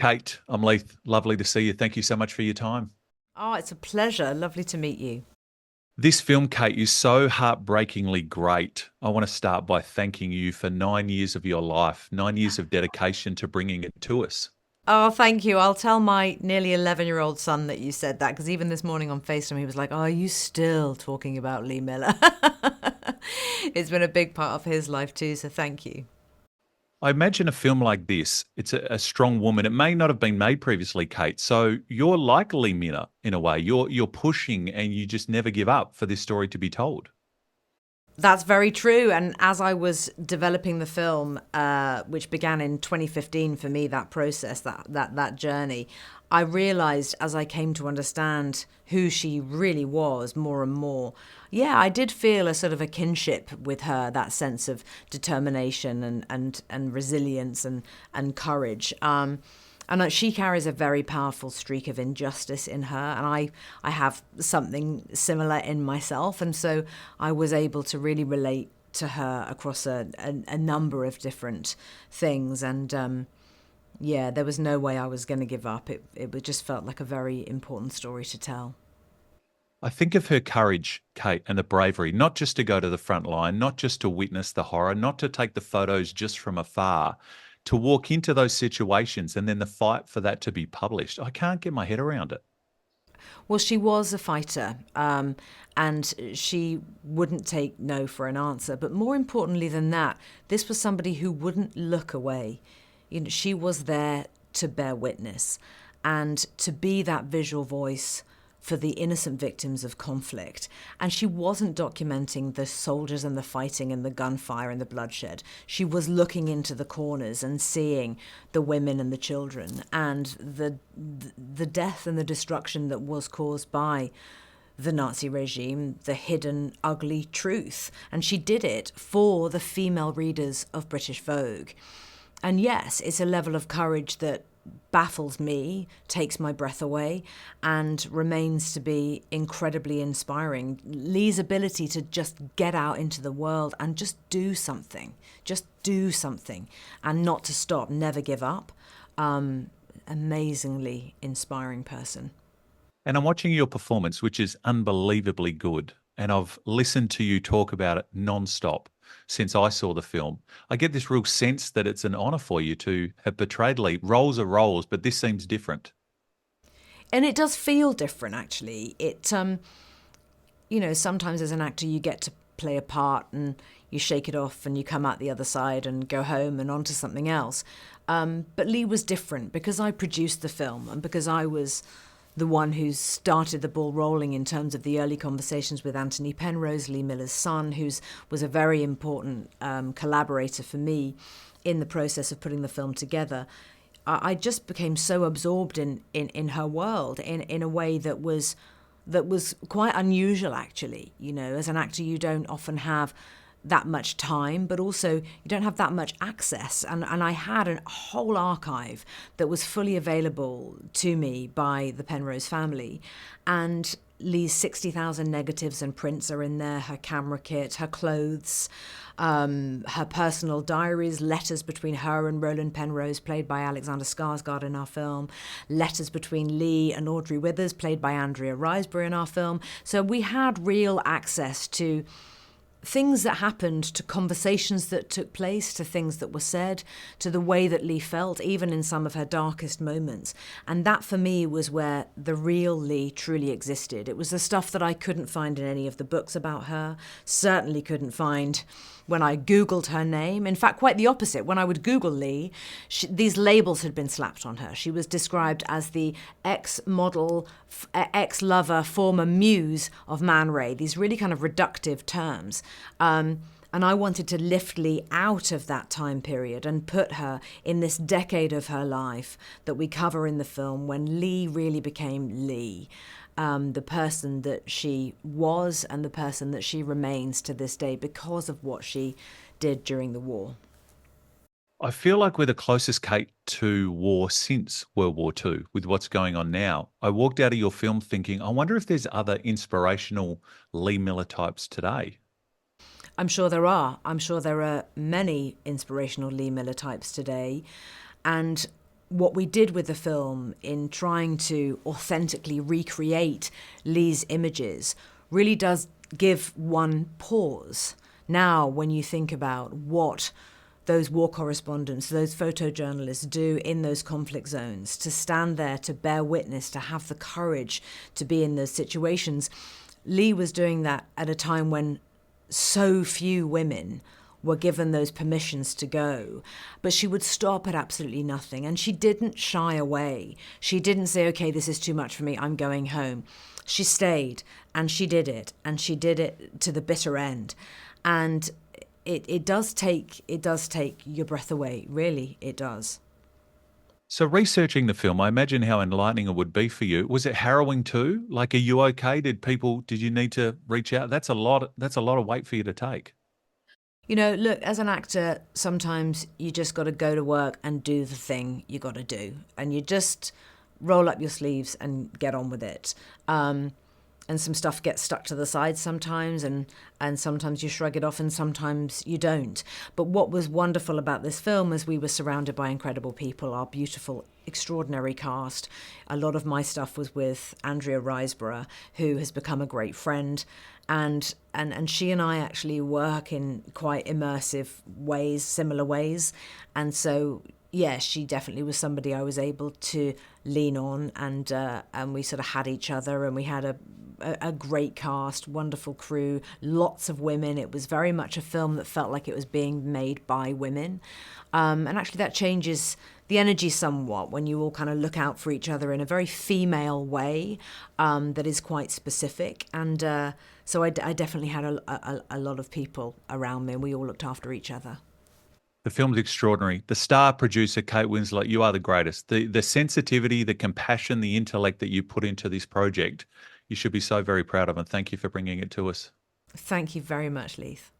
Kate, I'm Leith. Lovely to see you. Thank you so much for your time. Oh, it's a pleasure. Lovely to meet you. This film, Kate, is so heartbreakingly great. I want to start by thanking you for 9 years of your life, 9 years of dedication to bringing it to us. Oh, thank you. I'll tell my nearly 11-year-old son that you said that because even this morning on FaceTime, he was like, "Oh, are you still talking about Lee Miller?" It's been a big part of his life too, so thank you. I imagine a film like this, it's a strong woman. It may not have been made previously, Kate. So you're like Lee Miller in a way. You're pushing and you just never give up for this story to be told. That's very true. And as I was developing the film, which began in 2015 for me, that process, that journey, I realized as I came to understand who she really was more and more. Yeah, I did feel a sort of a kinship with her, that sense of determination and resilience and courage. And she carries a very powerful streak of injustice in her, and I have something similar in myself, and so I was able to really relate to her across a number of different things, and yeah, there was no way I was going to give up. It just felt like a very important story to tell. I think of her courage, Kate, and the bravery, not just to go to the front line, not just to witness the horror, not to take the photos just from afar, to walk into those situations and then the fight for that to be published. I can't get my head around it. Well, she was a fighter, and she wouldn't take no for an answer. But more importantly than that, this was somebody who wouldn't look away. You know, she was there to bear witness and to be that visual voice for the innocent victims of conflict. And she wasn't documenting the soldiers and the fighting and the gunfire and the bloodshed. She was looking into the corners and seeing the women and the children and the death and the destruction that was caused by the Nazi regime, the hidden, ugly truth. And she did it for the female readers of British Vogue. And yes, it's a level of courage that baffles me, takes my breath away, and remains to be incredibly inspiring. Lee's ability to just get out into the world and just do something, and not to stop, never give up. Amazingly inspiring person. And I'm watching your performance, which is unbelievably good. And I've listened to you talk about it nonstop since I saw the film. I get this real sense that it's an honor for you to have portrayed Lee. Roles are roles, but this seems different. And it does feel different, actually. Sometimes as an actor, you get to play a part and you shake it off and you come out the other side and go home and on to something else. But Lee was different because I produced the film and because I was the one who started the ball rolling in terms of the early conversations with Anthony Penrose, Lee Miller's son, who was a very important collaborator for me in the process of putting the film together. I just became so absorbed in her world in a way that was quite unusual, actually. You know, as an actor, you don't often have that much time, but also you don't have that much access. And I had a whole archive that was fully available to me by the Penrose family. And Lee's 60,000 negatives and prints are in there, her camera kit, her clothes, her personal diaries, letters between her and Roland Penrose, played by Alexander Skarsgård in our film, letters between Lee and Audrey Withers, played by Andrea Riseborough in our film. So we had real access to things that happened, to conversations that took place, to things that were said, to the way that Lee felt, even in some of her darkest moments. And that, for me, was where the real Lee truly existed. It was the stuff that I couldn't find in any of the books about her, certainly couldn't find when I Googled her name. In fact, quite the opposite. When I would Google Lee, these labels had been slapped on her. She was described as the ex-model, ex-lover, former muse of Man Ray, these really kind of reductive terms. And I wanted to lift Lee out of that time period and put her in this decade of her life that we cover in the film when Lee really became Lee. The person that she was and the person that she remains to this day because of what she did during the war. I feel like we're the closest, Kate, to war since World War II with what's going on now. I walked out of your film thinking, I wonder if there's other inspirational Lee Miller types today. I'm sure there are. I'm sure there are many inspirational Lee Miller types today. And what we did with the film in trying to authentically recreate Lee's images really does give one pause. Now, when you think about what those war correspondents, those photojournalists do in those conflict zones, to stand there, to bear witness, to have the courage to be in those situations, Lee was doing that at a time when so few women were given those permissions to go. But she would stop at absolutely nothing. And she didn't shy away. She didn't say, okay, this is too much for me, I'm going home. She stayed and she did it. And she did it to the bitter end. And it does take your breath away. Really, it does. So researching the film, I imagine how enlightening it would be for you. Was it harrowing too? Like, are you okay? Did you need to reach out? That's a lot of weight for you to take. You know, look, as an actor, sometimes you just got to go to work and do the thing you got to do. And you just roll up your sleeves and get on with it. And some stuff gets stuck to the side sometimes, and sometimes you shrug it off and sometimes you don't. But what was wonderful about this film is we were surrounded by incredible people, our beautiful, extraordinary cast. A lot of my stuff was with Andrea Riseborough, who has become a great friend. And she and I actually work in quite immersive ways, similar ways. And so, yeah, she definitely was somebody I was able to lean on, and we sort of had each other, and we had a great cast, wonderful crew, lots of women. It was very much a film that felt like it was being made by women. And actually that changes the energy somewhat when you all kind of look out for each other in a very female way that is quite specific. And so I definitely had a lot of people around me, and we all looked after each other. The film's extraordinary. The star producer, Kate Winslet, you are the greatest. The sensitivity, the compassion, the intellect that you put into this project, you should be so very proud of, and thank you for bringing it to us. Thank you very much, Leith.